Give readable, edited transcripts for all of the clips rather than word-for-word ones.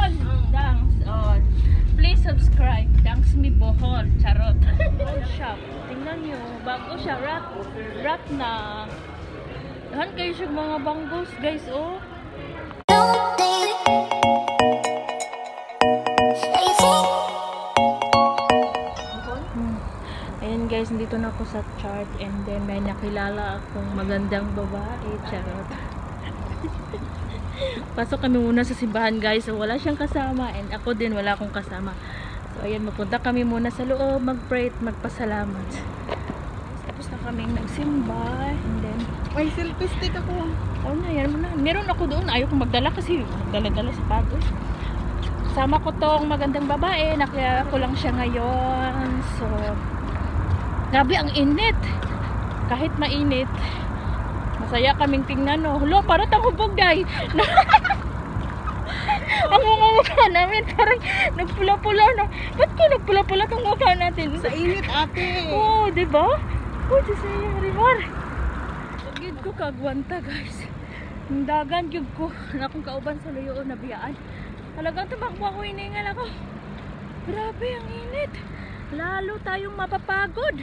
Bohol. Thanks. Oh. Please subscribe. Thanks me Bohol. Charot. Shop. Tingnan nyo. Bago siya. Wrap na. Dahan kayo siya mga banggos guys. Oh. Ayan guys, dito na ako sa chart and then may nakilala akong magandang babae. Charot. Pasok kami muna sa simbahan guys. So wala siyang kasama and ako din wala akong kasama. So ayan, mapunta kami muna sa loob, mag-pray at magpasalamat. Tapos na kaming nagsimba and then may selfie stick ako. Oh na, yan muna. Meron ako doon. Ayaw kong magdala kasi magdala-dala sapatos. Sama ko tong magandang babae. Nakilala ko lang siya ngayon. So grabe ang init. Kahit mainit, masaya kaming tingnan, no. Hulo, parang tangubog, day. Ang mukha namin, parang nagpula-pula, no. Ba't ko nagpula-pula itong mukha natin? Sa init, ate. Oo, oh, diba? Oh, Diyos niya, Rimar. Gid ko kagwanta, guys. Yung dagan, gid ko. Na akong kauban sa luyoon na biyaan. Talagang tumakbo ako, iningal ako. Grabe, ang init. Lalo tayong mapapagod.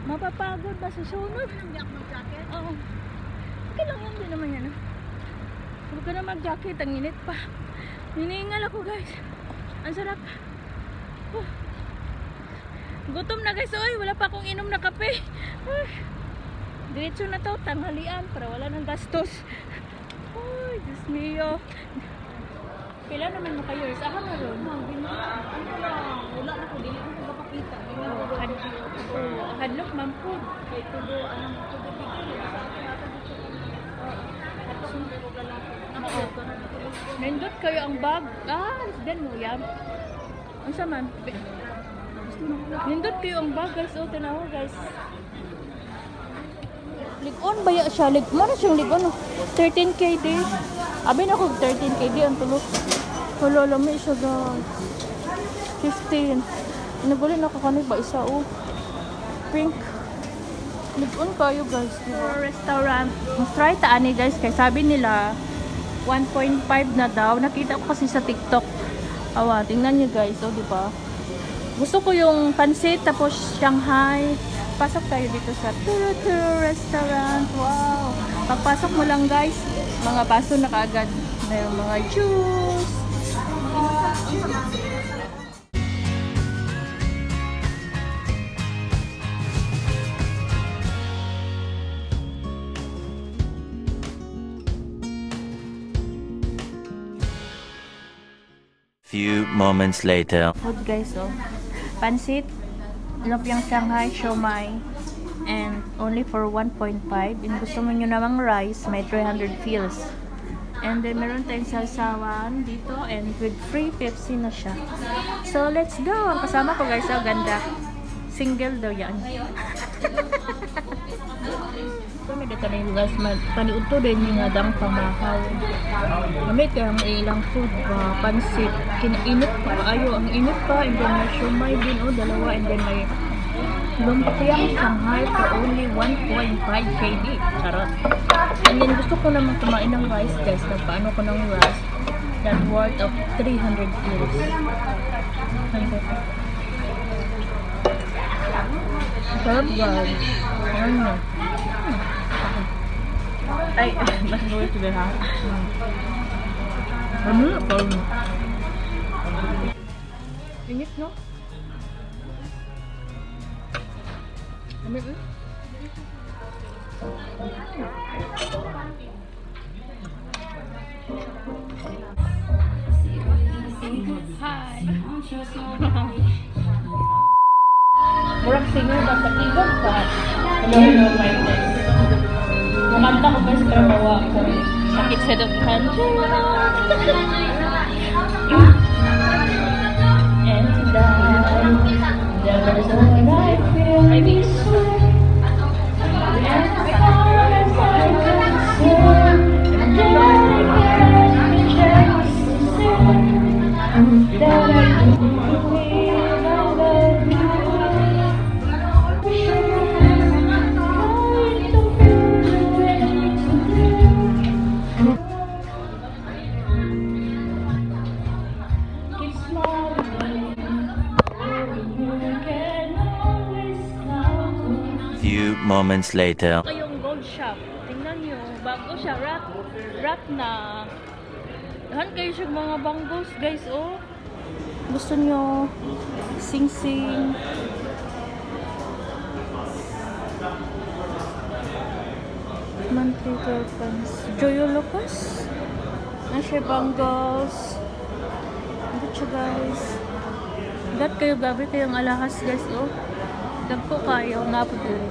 Mapapagod ba sa sunod? Hindi ako mag-jacket. Oo. Okay lang yan, din naman yan. Huwag ka na mag-jacket, ang init pa. Hiningal ako guys. Ang sarap. Gutom na guys, oy. Wala pa akong inom na kape. Diretso na to, tanghalian para wala nang gastos. Uy, Diyos mio. Pila naman mo kayo? Saan na ron? Wala na ko, dili ko magpapakita. Hadlok man po. Kaya tudo, anong tudo bigay. Nindot kayo ang bag. Den mo yan. Ang saman. Nindot kayo ang bag guys. O, tanawa guys. Ligon ba ya siya? Mana siyang ligon? 13k day. Abi na ko 13k day ang tulog. Wala lami siya guys. 15. Nagulin ako kanil ba isa o. Pink. Ligon kayo guys. Restaurant. Mas try taani guys. Kaya sabi nila 1.5 na daw. Nakita ko kasi sa TikTok. Awa, tingnan nyo guys. O, diba? Gusto ko yung pansit tapos Shanghai. Pasok tayo dito sa Turu restaurant. Wow! Pagpasok mo lang guys, mga baso na kaagad. Mayroong mga juice. Few moments later. Food guys, oh. Pansit, lumpiang Shanghai, siomai, and only for 1.5. And gusto mo nyo namang rice, may 300 feels. And then meron tayong salsawan dito and with free Pepsi na siya. So let's go. Ang kasama ko guys, oh, ganda. Single daw yan. Kami dito na yung guys, paniud to din yung adang pamahal. Kami ito ang ilang food ba, pansit. Kinainit pa ayo, ang init pa. And then may siomai din, oh, dalawa. And then may lumpiang Shanghai for only 1.5 kg. Charot. And then gusto ko naman kumain ng rice guys. Nagpaano ko ng rice that worth of 300 kilos. Sarap guys. Ayan nyo. Ay, mas worth it ha. Init no? Init no? Hi! Murag singer ba sa tigang ka? Hello, my friend. Kumanta ko guys, pero bawa ko. Sakit sa dughan. And down, there's a right feel I be sweet. And far as I can see, and then I can just see that I do believe I love you. moments later. Kayong gold shop. Tingnan nyo. Bago siya. Wrap na. Dahan kayo siya mga banggos, guys, oh. Gusto nyo sing-sing. Monthly 12 pants. Joyo Lucas. Na siya banggos. Ano siya, guys. Gat kayo gabi kayong alahas, guys, oh. Dagpo kayo. Ngapod din.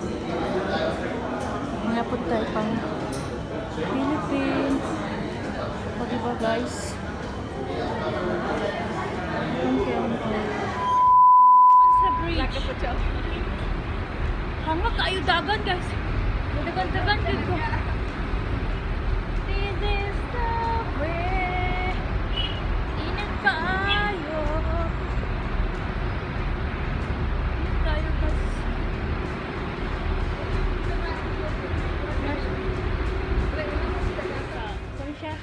Ngapod tayo pang Philippines. O, diba, guys? Sa bridge. Hanga kayo dagan, guys. Dagan-dagan dito. This is the way. Init kaayo. Init kaayo, guys. Saan siya?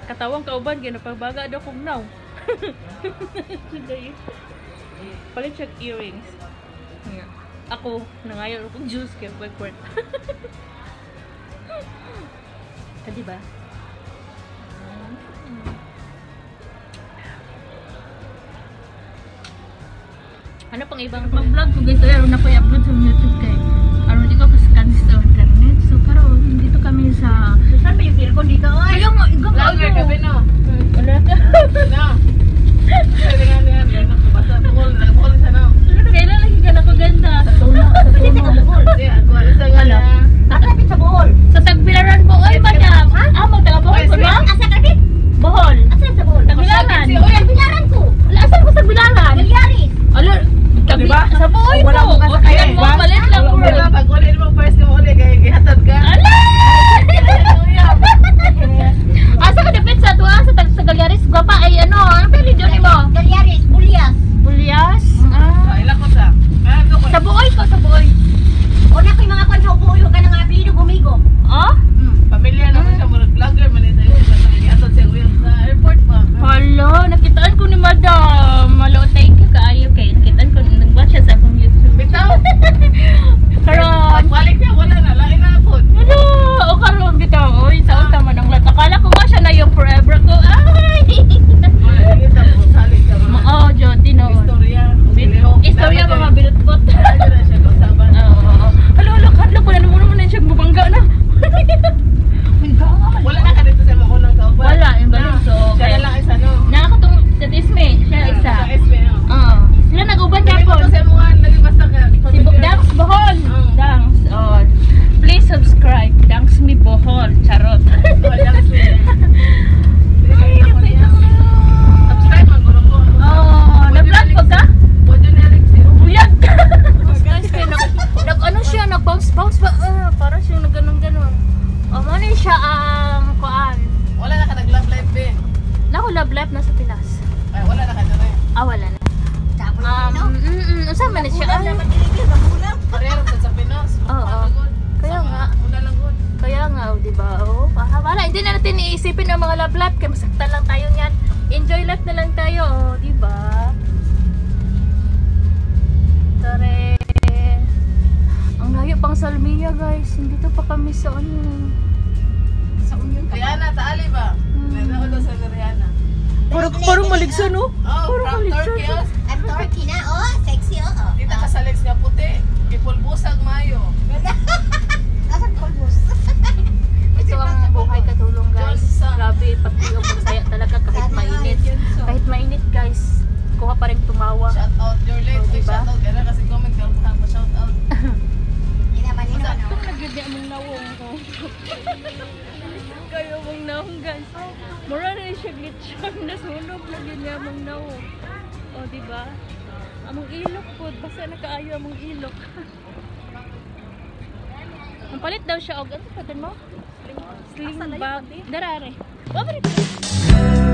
Katawang kauban, ginapagbaga daw kong now. Palit siya earrings. Ako, nangayon akong juice kaya backward. Diba? Ano pang ibang mag-vlog ko, guys? Ayaw na po i-upload sa YouTube kay aron di ko kaskan sa internet. So karon dito kami sa Saan ba yung cellphone dito? Oy! ayaw nga igam Vlogger ka ba no? Wala ka. No. Pwede nga na yan. Basta bukol sa no. Kailan lagi ka na ganda. Akapit sa buhol. Sa Tagbilaran po, oy madam. Amo taga Bohol ko ba? Asa kapit? Bohol. Asa sa buhol? Tagbilaran. Uy, ang bilaran ko. Wala asan ko sa Tagbilaran? Galyaris. Alo, Diba? sa Bohol Wala ko. mo ka sa Kaya kaya, mo ba? palit lang po. Pag ulit mo first mo ulit kaya gihatod ka. Ala! Asa ka dapit sa tuwa sa Galyaris gwapa ay ano, ano pili doon mo? Galyaris, Bulyas. Bulyas. Ilan ko sa? Sa Buoy ko, sa Buoy. Una ko yung mga kwan sa upo-uyo ka ng apelido gumigo. Oh? Pamilya naman siya, murag vlogger man ito. Gihatod siya ulit sa airport pa. Hala, nakitaan ko ni madam. Malo, thank you kaayo kay nakitaan ko nag-watch siya sa akong YouTube. Bitaw! Karon, Pagbalik niya, wala na. Lain na po. ano? O karon bitaw, oy, sa unta man ang lat. Akala ko nga siya na yung forever ko. Ay! Oo, Jody noon. Istorya mga bilutbot. Oo. Hala, hadlok ko na naman na siya bubangga na. Wala na ka dito sa mga unang kauban. Wala, yung balik. So, Siya na lang isa, no? nakakatong sa Tisme, siya isa. Sa SB, no? Oo. Sila nag-uban Sabi ko yapon. to sa mga lagi basta ka. Si Dangs Bohol. Dangs. Oh. Please subscribe. Dangs mi Bohol. Charot. Subscribe man ko ko. Oh, nag-vlog po ka? Pwede na rin siya. Buyag. Nag-ano siya, nag-bounce-bounce ba? Parang siya nag-ganon-ganon. Oh, ano siya ang kuan? Wala na ka nag-love life, be. Naku, love life na sa Pinas. Ay, wala na ka na rin. Wala na. Saan man na siya? Ay, Parehong sa Pinos. Oo. Kaya nga. Una lang good. Kaya nga, di ba? Oh, wala, hindi na natin iisipin ang mga love life. Kaya masaktan lang tayo niyan. Enjoy life na lang tayo, oh, di ba? Tare. Ang layo pang Salmia, guys. Hindi to pa kami sa ano. Sa Union. Rihanna, taali ba? Nanood sa Rihanna. Parang maligsa, no? Oh, from Turkey. Ang Turkey na, oh, sexy, oh. Kita ka sa legs nga puti. Ipulbusag mayo. Asan pulbos? Ito ang buhay katulong, guys. Johnson. Grabe, pag-iong magsaya talaga kahit mainit. Kahit mainit, guys. Kuha pa rin tumawa. Shout out your legs. Oh, diba? Shout out. Kaya kasi comment ka pa shout out. Hindi naman yun, ano. Nagigyan mong nawong ko. Kayo mong nawong, guys. Mura rin siya glitchon. Nasunog lagi niya mong nawong. O, diba? Among ilok po. Basta nakaayo among ilok. Ang palit daw siya. Ano sa mo? Sling bag. Darare. Wabalik.